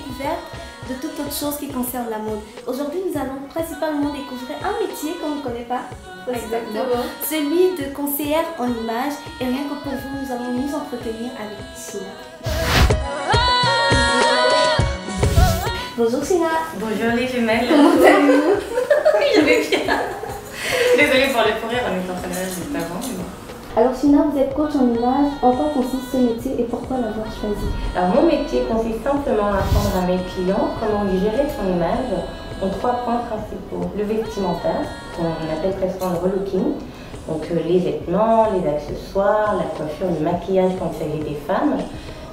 découverte de toute autre chose qui concerne la mode. Aujourd'hui, nous allons principalement découvrir un métier qu'on ne connaît pas. Exactement. Celui de conseillère en images. Et rien que pour vous, nous allons nous entretenir avec Sina. Bonjour Sina. Bonjour les jumelles. Comment allez-vous? Oui, je vais bien. Désolée pour le pourrir, on est en train de juste avant. Alors Sina, vous êtes coach en images. En quoi consiste ce métier et pourquoi l'avoir choisi? Alors mon métier consiste simplement à apprendre à mes clients comment gérer son image en 3 points principaux. Le vestimentaire, qu'on appelle très souvent le relooking, donc les vêtements, les accessoires, la coiffure, le maquillage quand il s'agit des femmes,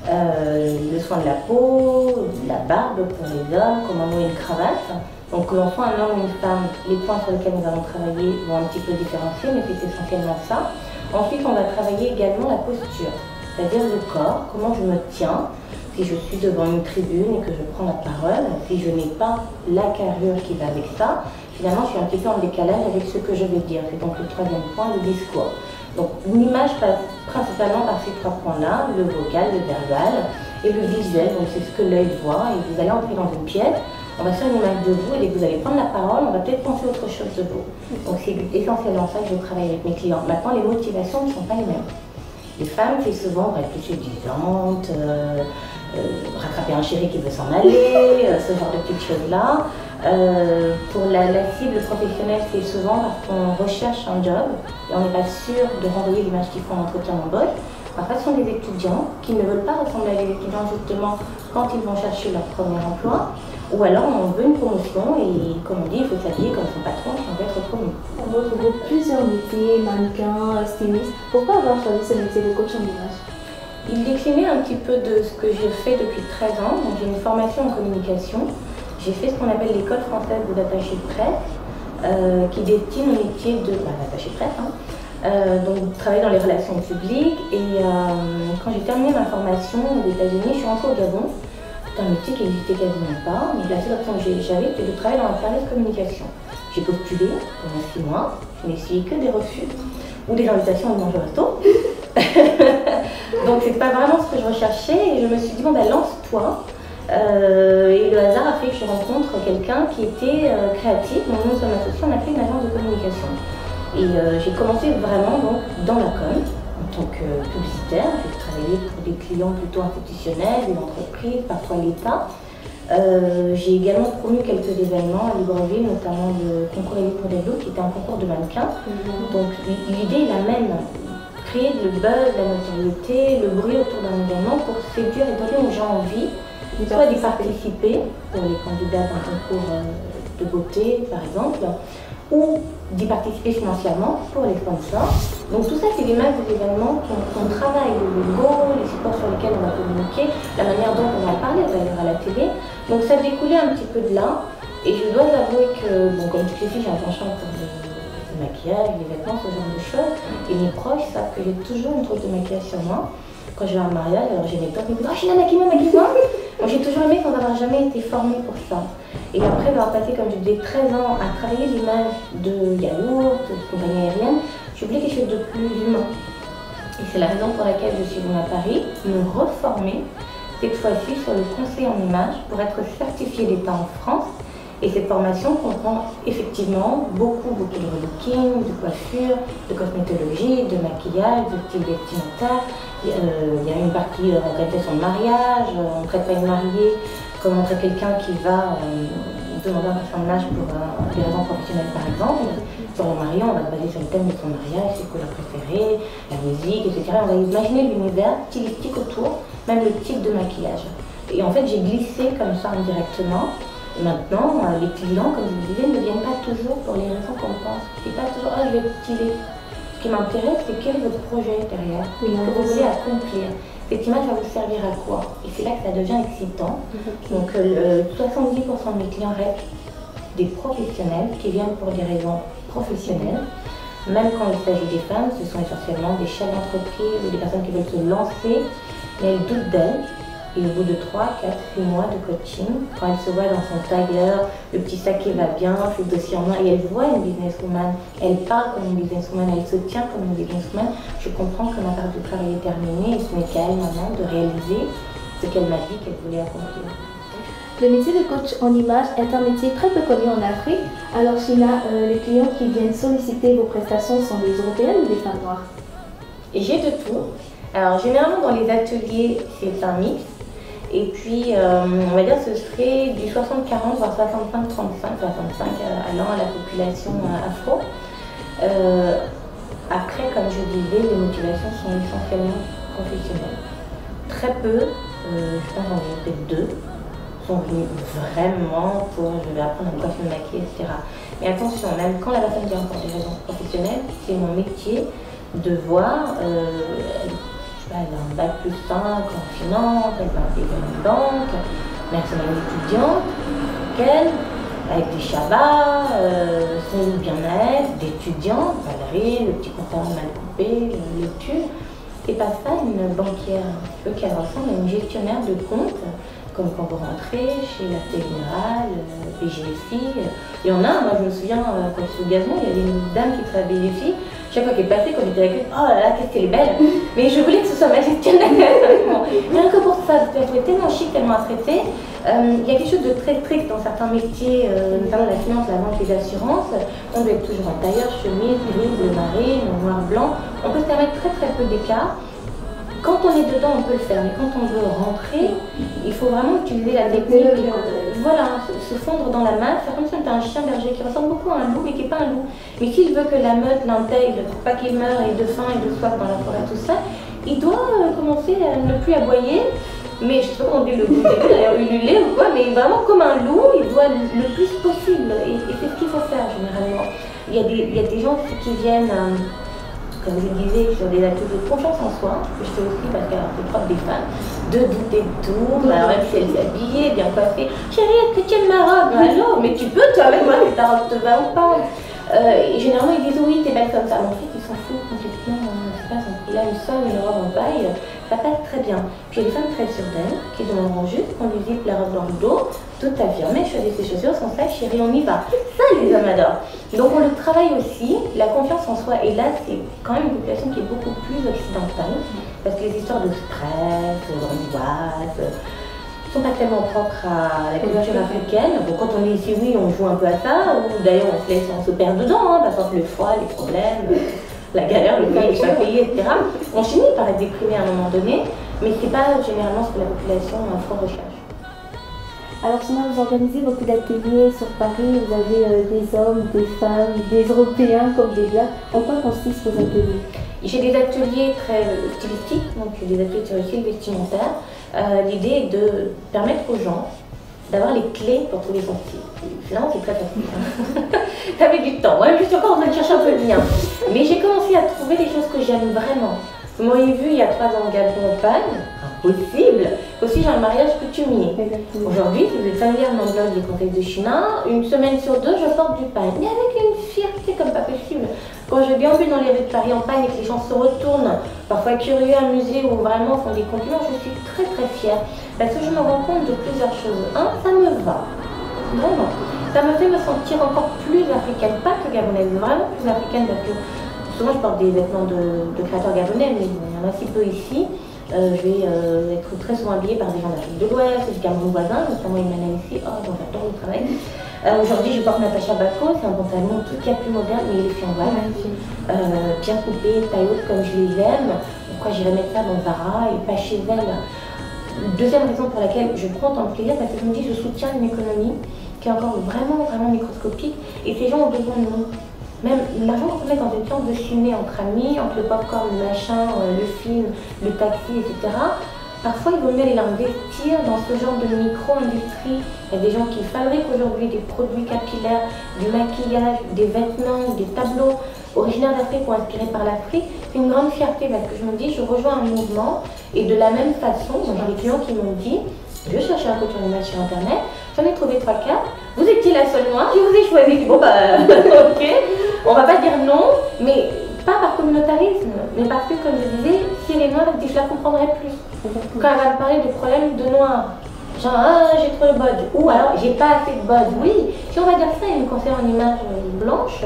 le soin de la peau, la barbe pour les hommes, comment nouer une cravate. Donc que l'on soit un homme ou une femme, les points sur lesquels nous allons travailler vont un petit peu différencier, mais c'est essentiellement ça. Ensuite, on va travailler également la posture, c'est-à-dire le corps, comment je me tiens, si je suis devant une tribune et que je prends la parole, si je n'ai pas la carrure qui va avec ça, finalement je suis un petit peu en décalage avec ce que je vais dire. C'est donc le troisième point, le discours. Donc l'image passe principalement par ces 3 points-là, le vocal, le verbal et le visuel, donc c'est ce que l'œil voit. Et vous allez entrer dans une pièce, on va faire une image de vous et dès que vous allez prendre la parole, on va peut-être penser autre chose de vous. Donc c'est essentiellement ça que je travaille avec mes clients. Maintenant, les motivations ne sont pas les mêmes. Les femmes, c'est souvent être plus séduisante, rattraper un chéri qui veut s'en aller, ce genre de petites choses-là. Pour la cible professionnelle, c'est souvent parce qu'on recherche un job et on n'est pas sûr de renvoyer l'image qu'ils font en entretien d'embauche. Parfois, ce sont des étudiants qui ne veulent pas ressembler à des étudiants justement quand ils vont chercher leur premier emploi. Ou alors on veut une promotion et comme on dit, il faut s'habiller comme son patron si on veut être promu. On retrouve plusieurs métiers, mannequin, styliste. Pourquoi avoir choisi ce métier de coach en image? Il déclinait un petit peu de ce que j'ai fait depuis 13 ans. Donc j'ai une formation en communication. J'ai fait ce qu'on appelle l'école française de l'attaché de presse, qui destine au métier de l'attaché de presse. Donc travailler dans les relations publiques. Et quand j'ai terminé ma formation aux États-Unis, je suis rentrée au Gabon. C'est un métier qui n'existait quasiment pas. Donc la seule option que j'avais, c'était de travailler dans un service de communication. J'ai postulé pendant 6 mois. Je n'ai essuyé que des refus ou des invitations à manger au resto. Donc c'est pas vraiment ce que je recherchais et je me suis dit bon ben lance-toi. Et le hasard a fait que je rencontre quelqu'un qui était créatif. Donc nous sommes associés, on a fait une agence de communication. Et j'ai commencé vraiment donc dans la com. En tant que publicitaire, j'ai travaillé pour des clients plutôt institutionnels, des entreprises, parfois l'État. J'ai également promu quelques événements à Libreville, notamment le concours Élite Modèle Look, qui était un concours de mannequins. Donc l'idée est la même, créer le buzz, la notoriété, le bruit autour d'un événement pour séduire et donner aux gens envie, soit d'y participer pour les candidats d'un concours de beauté par exemple, ou d'y participer financièrement pour les sponsors. Donc tout ça, c'est l'image des événements qu'on travaille, le logo, les supports sur lesquels on va communiquer, la manière dont on va parler d'ailleurs à la télé. Donc ça découlait un petit peu de là. Et je dois avouer que, bon, comme toutes les filles, j'ai un penchant pour le maquillage, les vêtements, ce genre de choses. Et mes proches savent que j'ai toujours une trousse de maquillage sur moi. Quand je vais à un mariage, alors j'ai mes tops, ils me disent « Oh, China, maquille-moi, maquille-moi !» Donc j'ai toujours aimé sans avoir jamais été formée pour ça. Et après avoir passé, comme je disais, 13 ans à travailler l'image de yaourt, de compagnie aérienne, j'ai voulu quelque chose de plus humain. Et c'est la raison pour laquelle je suis venue à Paris, me reformer, cette fois-ci sur le conseil en image, pour être certifiée d'État en France. Et cette formation comprend effectivement beaucoup de relooking, de coiffure, de cosmétologie, de maquillage, de style vestimentaire. Il y a une partie organisation de mariage, on traite pas une mariée comme on traite quelqu'un qui va demander un personnage pour des raisons professionnelles par exemple. Sur le marié, on va se baser sur le thème de son mariage, ses couleurs préférées, la musique, etc. On va imaginer l'univers stylistique autour, même le type de maquillage. Et en fait, j'ai glissé comme ça indirectement. Et maintenant, les clients, comme je vous disais, ne viennent pas toujours pour les raisons qu'on pense. C'est pas toujours « Ah, je vais être stylée ». Ce qui m'intéresse, c'est quel est votre projet derrière, ce que vous voulez accomplir. Cette image va vous servir à quoi? Et c'est là que ça devient excitant. Donc 70% de mes clients restent des professionnels qui viennent pour des raisons professionnelles. Même quand il s'agit des femmes, ce sont essentiellement des chefs d'entreprise ou des personnes qui veulent se lancer, mais elles doutent d'elles. Et au bout de 3, 4, 6 mois de coaching, quand elle se voit dans son tailleur, le petit sac qui va bien, le dossier en main, et elle voit une businesswoman, elle parle comme une businesswoman, elle se tient comme une businesswoman, je comprends que ma part du travail est terminée et ce n'est qu'à elle maintenant de réaliser ce qu'elle m'a dit qu'elle voulait accomplir. Le métier de coach en image est un métier très peu connu en Afrique. Alors China, les clients qui viennent solliciter vos prestations sont des Européennes ou des femmes noires? Et j'ai de tout. Alors généralement dans les ateliers, c'est un mix. Et puis on va dire que ce serait du 60-40 voire 65-35, allant à la population afro. Après, comme je disais, les motivations sont essentiellement professionnelles. Très peu, je pense en peut-être 2, sont venus vraiment pour je vais apprendre à me coiffer, me maquiller, etc. Mais attention, même quand la personne vient pour des raisons professionnelles, c'est mon métier de voir, elle a un bac plus 5 en finance, elle va intégrer une banque, mais elle est une étudiante, qu'elle, avec des chabas, son bien être, d'étudiant, Valérie, le petit compteur mal coupé, le tulle. C'est pas ça une banquière, qu'elle ressemble à une gestionnaire de compte, comme quand vous rentrez chez la Générale, BGFI. Il y en a, moi je me souviens, quand je suis au Gazon, il y avait une dame qui travaillait à BGFI. Chaque fois qu'elle passait, quand j'étais avec elle, oh là là, qu'est-ce qu'elle est belle! Mais je voulais que ce soit ma gestionnaire. Rien que pour ça, je la trouvais tellement chic, tellement à traiter. Il y a quelque chose de très strict dans certains métiers, notamment la finance, la banque, les assurances. On doit être toujours en tailleur, chemise, gris, bleu marine, noir, blanc. On peut se permettre très très peu d'écart. Quand on est dedans, on peut le faire, mais quand on veut rentrer, il faut vraiment utiliser la technique. Voilà, se fondre dans la masse, faire comme si on était un chien berger qui ressemble beaucoup à un loup, mais qui n'est pas un loup. Mais s'il veut que la meute l'intègre, pour pas qu'il meure et de faim et de soif dans la forêt, tout ça, il doit commencer à ne plus aboyer. Mais je sais pas comment on dit le loup, d'ailleurs ululer ou quoi, mais vraiment comme un loup, il doit le plus possible. Et c'est ce qu'il faut faire généralement. Il y a des gens qui viennent. Comme je disais, sur des ateliers de confiance en soi, que je fais aussi parce qu'elle a fait propre des femmes, de douter de tout, alors même si elle s'est habillée, bien coiffée, chérie, est-ce que tu aimes ma robe? Alors, mais tu peux, toi, avec moi, si ta robe te va ou pas. Et généralement, ils disent oui, t'es belle comme ça. Mais en fait, ils s'en foutent complètement. Il a une somme, une robe en paille, ça passe très bien. Puis il y a des femmes très sûres d'elles, qui demanderont juste qu'on lui zippe la robe dans le dos, tout affirmé, choisit ses chaussures, son sac, chérie, on y va. Ça, les hommes adorent. Donc on le travaille aussi, la confiance en soi. Et là, c'est quand même une population qui est beaucoup plus occidentale, parce que les histoires de stress, d'angoisse, sont pas tellement propres à la culture africaine. Bon, quand on est ici, oui, on joue un peu à ça, ou d'ailleurs on se perd dedans, hein, par exemple le foie, les problèmes, la galère, le payer, le pas payer, etc. On finit par être déprimé à un moment donné, mais c'est pas généralement ce que la population afro recherche. Alors sinon, vous organisez beaucoup d'ateliers sur Paris, vous avez des hommes, des femmes, des Européens comme des Blancs. En quoi consistent vos ateliers? J'ai des ateliers très stylistiques, donc des ateliers sur le style vestimentaire. L'idée est de permettre aux gens d'avoir les clés pour trouver son style. Finalement, c'est très facile. Ça met du temps. Ouais, je suis encore en train de chercher un peu le mien. Mais j'ai commencé à trouver des choses que j'aime vraiment. Vous m'auriez vu il y a 3 ans au Gabon-Pagne, impossible. Aussi, j'ai un mariage coutumier. Aujourd'hui, si vous êtes familière de l'ambiance des contextes de Chine, une semaine sur 2, je porte du pagne. Mais avec une fierté comme pas possible. Quand je déambule dans les rues de Paris en pagne et que les gens se retournent, parfois curieux, amusés ou vraiment font des compliments, je suis très très fière. Parce que je me rends compte de plusieurs choses. Un, ça me va. Vraiment. Ça me fait me sentir encore plus africaine. Pas que gabonaise, vraiment plus africaine parce que souvent je porte des vêtements de créateurs gabonais, mais il y en a si peu ici. Je vais être très souvent habillée par des gens d'Afrique de l'Ouest, du Cameroun voisin, notamment Emmanuel ici. Oh, donc j'adore le travail. Aujourd'hui, je porte Natacha Bako, c'est un pantalon tout cas plus moderne, mais il est fait en voile. Bien coupé, taille haute comme je les aime. Pourquoi j'irais mettre ça dans Zara et pas chez elle? Deuxième raison pour laquelle je prends tant de plaisir, parce que je me dis que je soutiens une économie qui est encore vraiment, vraiment microscopique et ces gens ont besoin de nous. Même l'argent qu'on met dans une séance de ciné entre amis, entre le popcorn, le machin, le film, le taxi, etc. Parfois, il vaut mieux aller investir dans ce genre de micro-industrie. Il y a des gens qui fabriquent aujourd'hui des produits capillaires, du maquillage, des vêtements, des tableaux originaires d'Afrique ou inspirés par l'Afrique. C'est une grande fierté parce que je me dis, je rejoins un mouvement et de la même façon, j'ai des clients qui m'ont dit, je cherchais un coach en image sur internet, j'en ai trouvé 3-4, vous étiez la seule noire, je vous ai choisi. Bon bah, ok, on va pas dire non, mais pas par communautarisme, mais parce que, comme je disais, si elle est noire, je la comprendrai plus. Quand elle va me parler de problèmes de noir, genre, ah, j'ai trop le bodge, ou alors, j'ai pas assez de bodge. Oui, si on va dire ça à une conseillère en image blanche,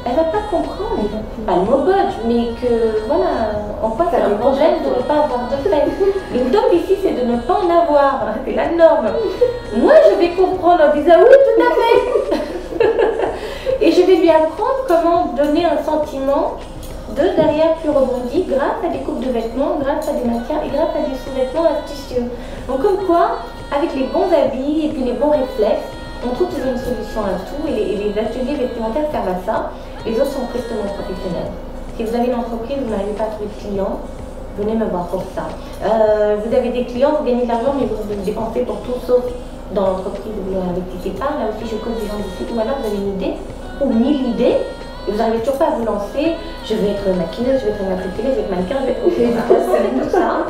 elle va pas comprendre, pas le mot bodge, mais que, voilà, en quoi c'est un problème de ne pas avoir de fesses. Le top ici, c'est de ne pas en avoir, c'est la norme. Moi, je vais comprendre en disant oui, tout à fait. Et je vais lui apprendre comment donner un sentiment de derrière plus rebondi grâce à des coupes de vêtements, grâce à des matières et grâce à des sous-vêtements astucieux. Donc comme quoi, avec les bons habits et puis les bons réflexes, on trouve toujours une solution à tout et les ateliers vestimentaires servent à ça. Les autres sont tristement professionnels. Si vous avez une entreprise, vous n'arrivez pas à trouver de clients, venez me voir pour ça. Vous avez des clients, vous gagnez de l'argent, mais vous dépensez pour tout sauf dans l'entreprise où vous n'investissez pas. Là aussi, je coach des gens d'ici. Ou alors vous avez une idée, ou 1000 idées, et vous n'arrivez toujours pas à vous lancer. Je vais être maquilleuse, je vais être animatrice télé, je vais être mannequin, je vais être tout ça.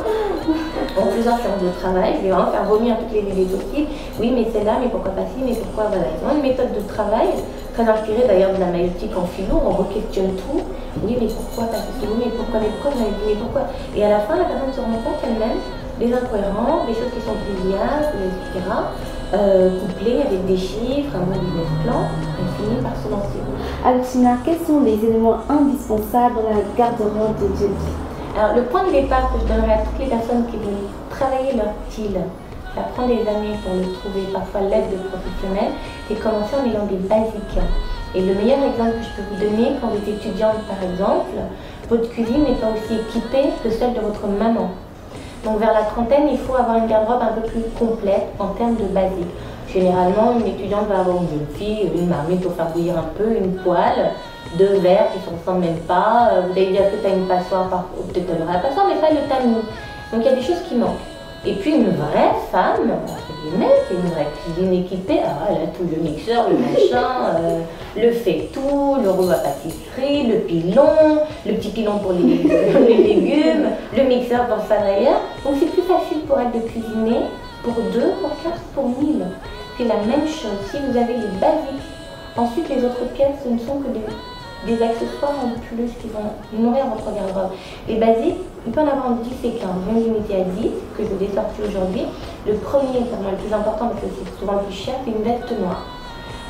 En plusieurs séances de travail, je vais vraiment faire vomir toutes les idées possibles. Oui, mais c'est là, mais pourquoi pas ci, mais pourquoi, voilà. Ils ont une méthode de travail, très inspirée d'ailleurs de la maïeutique en philo, on re-questionne tout. Oui, mais pourquoi pas ceci, oui, mais pourquoi, mais pourquoi, mais pourquoi. Et à la fin, la personne se rend compte elle-même des incohérences, des choses qui sont brillantes, etc. Couplées avec des chiffres, un bon business plan, elle finit par se lancer. Alors Chimère, quels sont les éléments indispensables dans la garde-robe de Jelly? Alors le point de départ que je donnerais à toutes les personnes qui veulent travailler leur style, ça prend des années pour le trouver, parfois l'aide de professionnels, c'est commencer en ayant des basiques. Et le meilleur exemple que je peux vous donner, quand vous êtes étudiante par exemple, votre cuisine n'est pas aussi équipée que celle de votre maman. Donc vers la trentaine, il faut avoir une garde-robe un peu plus complète en termes de basiques. Généralement, une étudiante va avoir une jeune fille, une marmite pour faire bouillir un peu, une poêle, 2 verres qui ne se ressemblent même pas. Vous allez dire que tu as une passoire, peut-être tu auras la passoire, mais pas le tamis. Donc il y a des choses qui manquent. Et puis une vraie femme, entre guillemets, qui est une vraie cuisine équipée, alors elle a tout, le mixeur, le machin, le fait-tout, le rouleau à pâtisserie, le pilon, le petit pilon pour les légumes, le mixeur pour ça d'ailleurs. Donc c'est plus facile pour elle de cuisiner pour 2, pour 4, pour 1000. C'est la même chose, si vous avez les basiques. Ensuite les autres pièces, ce ne sont que des accessoires en plus qui vont nourrir votre garde-robe. Les basiques, il peut en avoir en 10 et 15, même limité à 10, que je vous ai sorti aujourd'hui. Le premier, pour moi le plus important, parce que c'est souvent le plus cher, c'est une veste noire.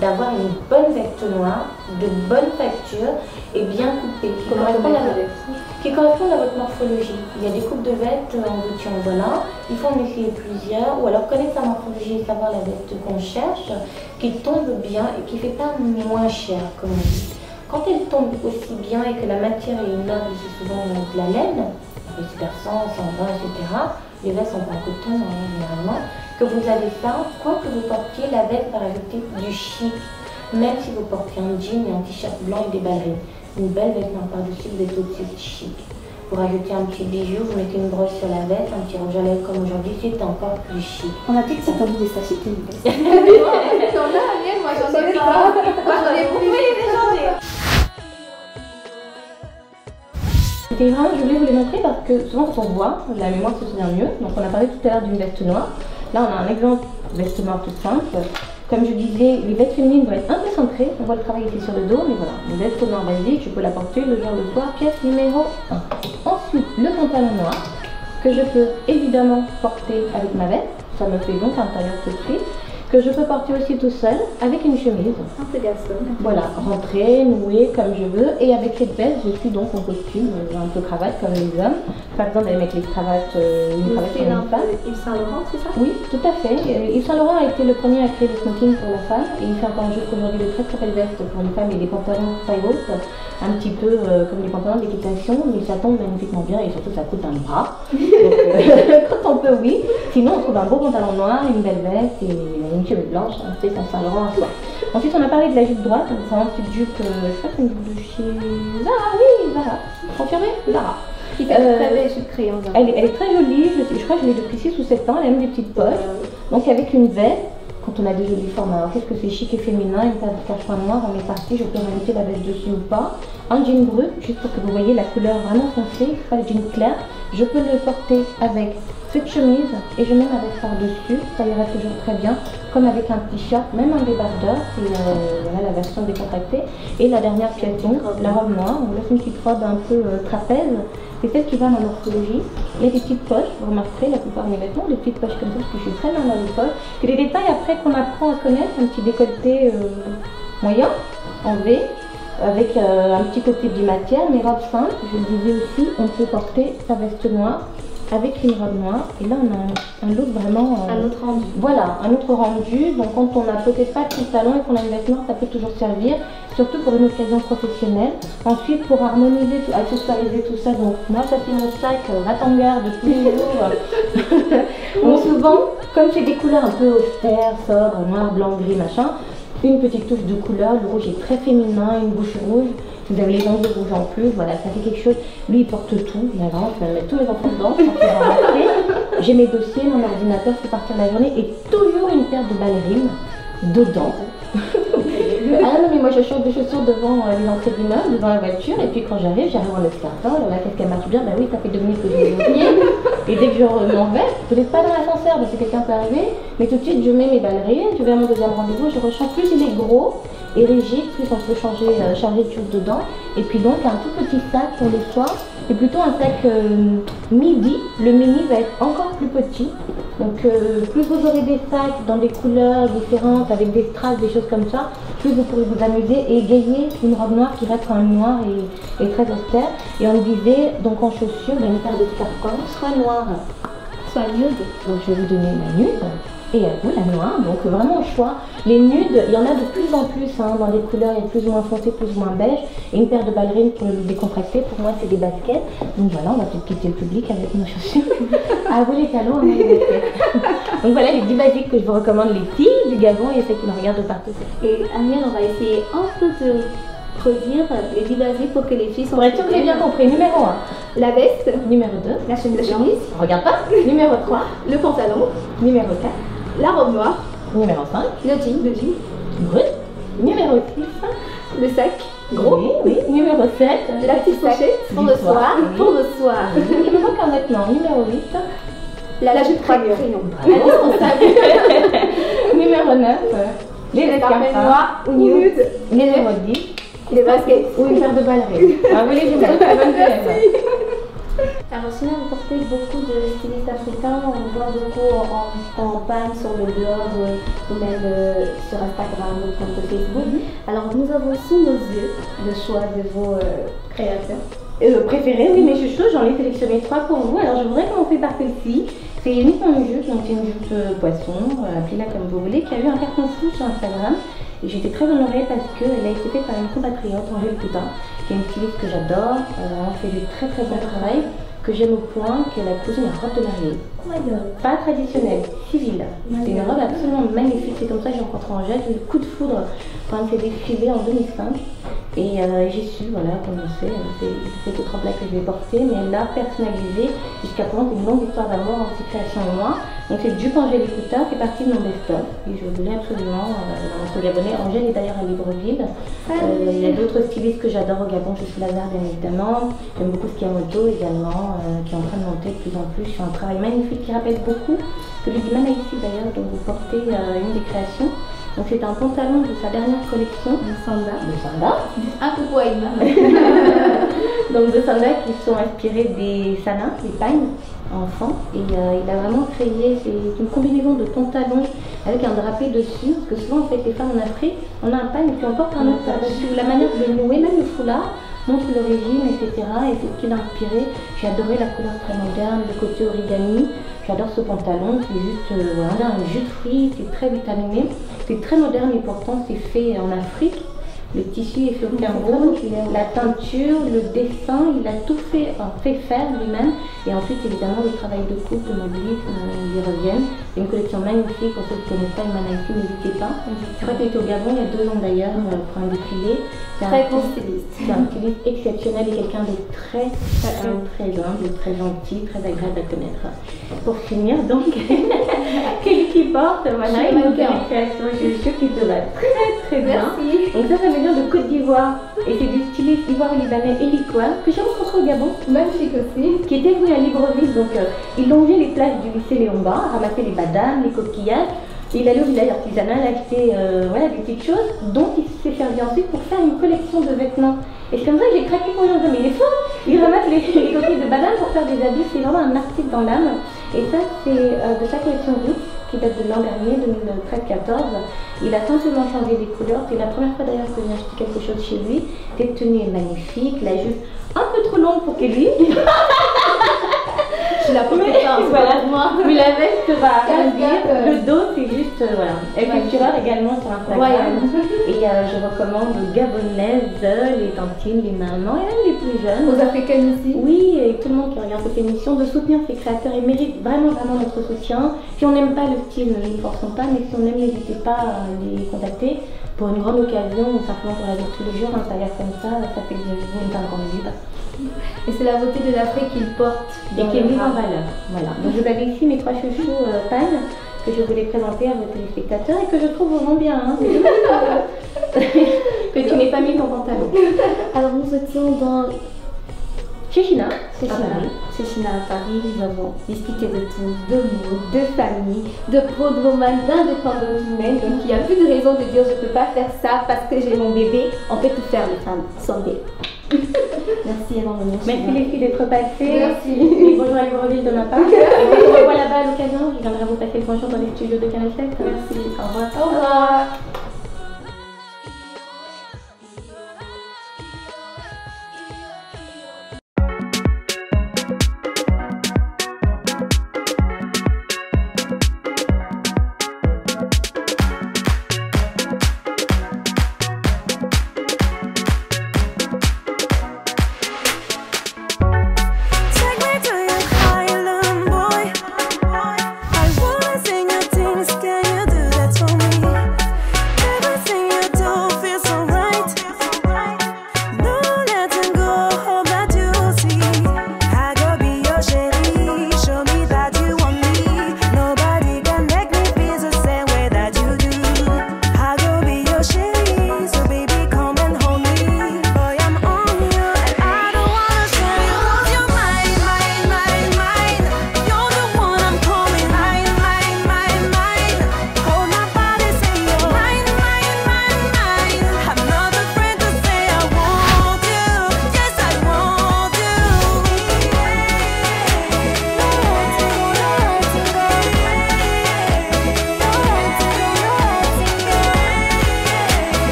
D'avoir une bonne veste noire, de bonne facture et bien coupée, qui correspondent à votre morphologie. Il y a des coupes de vestes en veux-tu en voilà, il faut en essayer plusieurs, ou alors connaître sa morphologie et savoir la veste qu'on cherche, qui tombe bien et qui ne fait pas moins cher, comme on dit. Quand elle tombe aussi bien et que la matière est noble, c'est souvent de la laine, les super 100, 120, etc. Les vestes sont en coton généralement. Que vous avez ça, quoi que vous portiez, la veste va rajouter du chic. Même si vous portez un jean et un t-shirt blanc et des ballerines. Une belle veste noire par-dessus, vous êtes aussi chic. Vous rajoutez un petit bijou, vous mettez une broche sur la veste, un petit rouge à lèvres comme aujourd'hui, c'est encore plus chic. On a toutes cette envie de s'acheter une veste. T'en as la mienne, moi j'en ai pas. Moi j'en ai plus. C'était vraiment, je voulais vous les montrer parce que souvent quand on voit, la mémoire se souvient mieux. Donc on a parlé tout à l'heure d'une veste noire. Là on a un exemple de veste noire toute simple. Comme je disais, les vestes féminines doivent être un peu centrées. On voit le travail ici sur le dos, mais voilà. Une veste noire basique, je peux la porter le jour le soir, pièce numéro 1. Ensuite, le pantalon noir, que je peux évidemment porter avec ma veste. Ça me fait donc l'intérieur tout de suite. Que je peux porter aussi tout seul avec une chemise. Un peu garçon. Voilà, rentrer, nouer comme je veux. Et avec cette veste, je suis donc en costume, un peu cravate comme les hommes. Par exemple, elle met les cravates, une cravate pour une femme. Yves Saint Laurent, c'est ça? Oui, tout à fait. Yves Saint Laurent a été le premier à créer le smoking pour la femme. Et il fait encore jusqu'aujourd'hui de très très belles vestes pour les femmes et des pantalons taille haute. Un petit peu comme les pantalons d'équitation, mais ça tombe magnifiquement bien et surtout ça coûte un bras. Donc, quand on peut, oui. Sinon, on trouve un beau pantalon noir, une belle veste et une chemise blanche, c'est un Saint-Laurent à soi. Ensuite, on a parlé de la jupe droite, c'est une petite jupe, je crois que c'est une jupe de chez Zara, oui, Zara. Confirmé? Zara. Qui fait une très belle jupe crayon. Elle est très jolie, je crois que je l'ai depuis 6 ou 7 ans, elle a même des petites poches. Donc avec une veste, quand on a des jolis formes, alors qu'est-ce que c'est chic et féminin, une paire de cache-points noirs, on est parti, je peux rajouter la veste dessus ou pas. Un jean brut, juste pour que vous voyez la couleur vraiment foncée, pas le jean clair. Je peux le porter avec cette chemise et je mets ma veste par-dessus, ça ira toujours très bien, comme avec un t-shirt, même un débardeur, c'est voilà, la version décontractée. Et la dernière pièce donc, la robe noire, on laisse une petite robe un peu trapèze, c'est celle qui va dans morphologie. Il y a des petites poches, vous remarquerez la plupart de mes vêtements, des petites poches comme ça, parce que je suis très mal dans les poches. Que des détails après qu'on apprend à connaître, un petit décolleté moyen, en V, avec un petit côté bimatière, mais robe simple, je le disais aussi, on peut porter sa veste noire avec une robe noire. Et là, on a un look vraiment... Un autre rendu. Voilà, un autre rendu. Donc quand on n'a peut-être pas de pantalon et qu'on a une veste noire, ça peut toujours servir, surtout pour une occasion professionnelle. Ensuite, pour harmoniser, accessoiriser tout ça, donc moi, ça c'est mon sac va-t-en-garde de tous les jours. Bon, souvent, comme c'est des couleurs un peu austères, sobres, noir, blanc, gris, machin, une petite touche de couleur. Le rouge est très féminin, une bouche rouge. Vous avez les ongles rouges en plus, voilà, ça fait quelque chose. Lui, il porte tout, il a vraiment, je vais mettre tous mes enfants dedans, je pense qu'ils vont rentrer. J'ai mes dossiers, mon ordinateur, je peux partir la journée et toujours une paire de ballerines dedans. Ah non, mais moi je change des chaussures devant les entrées d'immeuble, devant la voiture, et puis quand j'arrive en escarpin, là, qu'est-ce qu'elle marche bien? Bah oui, ça fait 2 minutes que je les ai oubliées. Et dès que je m'en vais, peut-être pas dans l'ascenseur, parce que quelqu'un peut arriver, mais tout de suite je mets mes ballerines, je vais à mon deuxième rendez-vous, je rechange. Plus il est gros et rigide, plus on peut charger de choses dedans. Et puis donc un tout petit sac pour le soir, c'est plutôt un sac midi. Le mini va être encore plus petit. Donc plus vous aurez des sacs dans des couleurs différentes, avec des strass, des choses comme ça, plus vous pourrez vous amuser et égayer une robe noire qui reste quand même noire et très austère. Et on me disait, donc en chaussures, une paire de carcans, soit noire, soit nude. Donc je vais vous donner la nude. Et à vous, la noire, donc vraiment au choix. Les nudes, il y en a de plus en plus dans les couleurs, il y a plus ou moins foncé, plus ou moins beige. Et une paire de ballerines pour le décontracter, pour moi c'est des baskets. Donc voilà, on va peut-être quitter le public avec nos chaussures. À vous les talons, à moi les baskets. Donc voilà les 10 basiques que je vous recommande, les filles du Gabon et celles qui nous regardent de partout. Et Aniel, on va essayer un peu de redire les 10 basiques pour que les filles sont... Pour être sûr que j'ai bien compris, numéro 1. La veste. Numéro 2. La chemise. Regarde pas. Numéro 3. Le pantalon. Numéro 4. La robe noire. Numéro 5. Le jean. Brut. Numéro 6. Le sac. Gros. Oui. Numéro 7. La petite pochette. Pour le soir. Pour le soir. Il me manque un vêtement. Numéro 8. La jupe crayon. Indispensable. Numéro 9. Les escarpins noirs ou nude. Numéro 10. Les baskets. Ou une paire de ballerines. Ah, vous les très bonne élève. Alors sinon, vous portez beaucoup de stylistes africains, on voit beaucoup en panne sur le blog ou même sur Instagram ou compte Facebook. Alors nous avons sous nos yeux le choix de vos créateurs. Préférés, oui, mes chouchous, j'en ai sélectionné 3 pour vous. Alors je voudrais commencer par celle-ci. C'est uniquement une jupe, donc c'est une jupe poisson, appelez-la comme vous voulez, qui a eu un carton fou sur Instagram. Et j'étais très honorée parce qu'elle a été faite par une compatriote, Angèle Coutin, qui est une styliste que j'adore. Elle fait du très très bon travail, que j'aime au point qu'elle a posé une robe de mariée. Oh my god. Pas traditionnelle, civile. C'est une robe absolument magnifique. C'est comme ça que j'ai rencontré Angèle. J'ai eu le coup de foudre quand elle s'est défilée en 2005. Et j'ai su, voilà, commencer. C'est cette robe-là que je vais porter, mais elle l'a personnalisée. Jusqu'à présent, c'est une longue histoire d'amour entre création et moi. Donc cette jupe Angèle Coutin fait partie de mon best-of. Et je voulais absolument dans mon Gabonais. Angèle est d'ailleurs à Libreville. Il y a d'autres stylistes que j'adore au Gabon. Je suis Lazare, bien évidemment. J'aime beaucoup Skiamoto également, qui est en train de monter de plus en plus. Je fais un travail magnifique qui rappelle beaucoup celui du Manaïsi d'ailleurs, dont vous portez une des créations. Donc c'est un pantalon de sa dernière collection. De sandales. Un peu poignant. Donc de sandales qui sont inspirées des salins, des pagnes enfants. Et il a vraiment créé une combinaison de pantalons avec un drapé dessus. Parce que souvent en fait les femmes en Afrique, on a un pagne et puis on porte un autre par-dessus. La manière de le nouer, même le foulard, montre l'origine, etc. Et c'est ce qui l'a inspiré. J'ai adoré la couleur très moderne, le côté origami. J'adore ce pantalon, c'est juste un jus de fruits, c'est très vitaminé. C'est très moderne et pourtant c'est fait en Afrique. Le tissu est fait au Cameroun, la teinture, le dessin, il a tout fait faire lui-même. Et ensuite, évidemment, le travail de coupe, de mobilisme, ils y reviennent. C'est une collection magnifique, pour ceux qui ne connaissent pas Manaïsi, n'hésitez pas. Je crois qu'il était au Gabon il y a 2 ans d'ailleurs pour un défilé. Très bon styliste. C'est un styliste exceptionnel et quelqu'un de très humble, très gentil, très agréable à connaître. Pour finir, donc, quelqu'un qui porte, voilà, une nouvelle création, je suis qui te va très bien. Merci. Donc ça veut dire de Côte d'Ivoire, et c'est du styliste ivoire-libanais Eliquois, que j'ai rencontré au Gabon, Magnifique aussi. qui était venu à Libreville. Donc il longeait les plages du lycée Léon Bar, ramassait les badanes, les coquillages. Et il allait au village artisanal acheter voilà, des petites choses dont il s'est servi ensuite pour faire une collection de vêtements. Et c'est comme ça que j'ai craqué pour lui en disant mais il est fou, il ramasse les coquilles de badanes pour faire des habits, c'est vraiment un artiste dans l'âme. Et ça c'est de sa collection Roots qui date de l'an dernier, 2013-14. Il a simplement changé les couleurs, c'est la première fois d'ailleurs que j'ai acheté quelque chose chez lui. Cette tenue est magnifique, la jupe un peu trop longue pour Kelly. Tu la portes pas, voilà. pour moi. Mais la veste va rien Casquette, dire. Le dos, c'est juste, voilà. Elle est culturelle également sur Instagram. Royal. Et je recommande aux Gabonaises, les tantines, les mamans et même les plus jeunes. Aux Africaines aussi. Oui, et tout le monde qui regarde cette émission, de soutenir ces créateurs. Ils méritent vraiment, vraiment notre soutien. Si on n'aime pas le style, ne les forçons pas, mais si on aime, n'hésitez pas à les contacter pour une grande occasion ou simplement pour la vie de tous les jours. Un tailleur comme ça fait que vous une femme qu'on visite. Et c'est la beauté de l'Afrique qu'il porte. Et qui est mise en valeur. Voilà. Donc vous avez ici mes 3 chouchous Pine que je voulais présenter à vos téléspectateurs et que je trouve vraiment bien. Hein. Que tu n'aies pas mis ton pantalon. Alors nous étions dans Chez China. Chez China à Paris, nous avons discuté de tout, de mots, de famille, de prodroman, d'indépendance humaine. Donc il n'y a plus de raison de dire je ne peux pas faire ça parce que j'ai mon bébé. On peut tout faire les femmes, someday. Merci énormément. Merci les filles d'être passées. Merci. Et bonjour à Libreville de ma part. Et on se revoit là-bas à l'occasion. Je viendrai vous passer le bonjour dans les studios de Canal 7. Merci. Au revoir. Au revoir.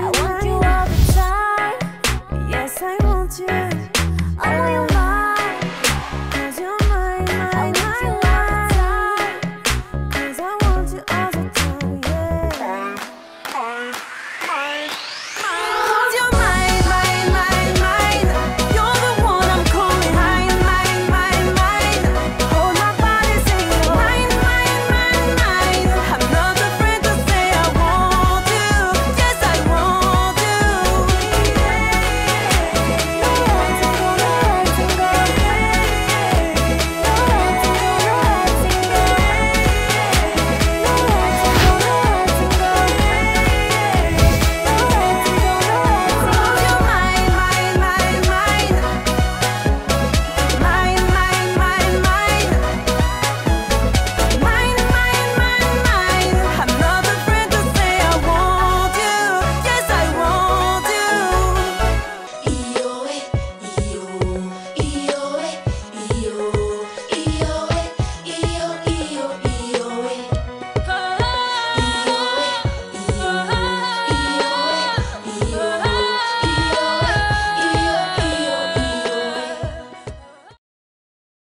I want you all the time. Yes, I want you.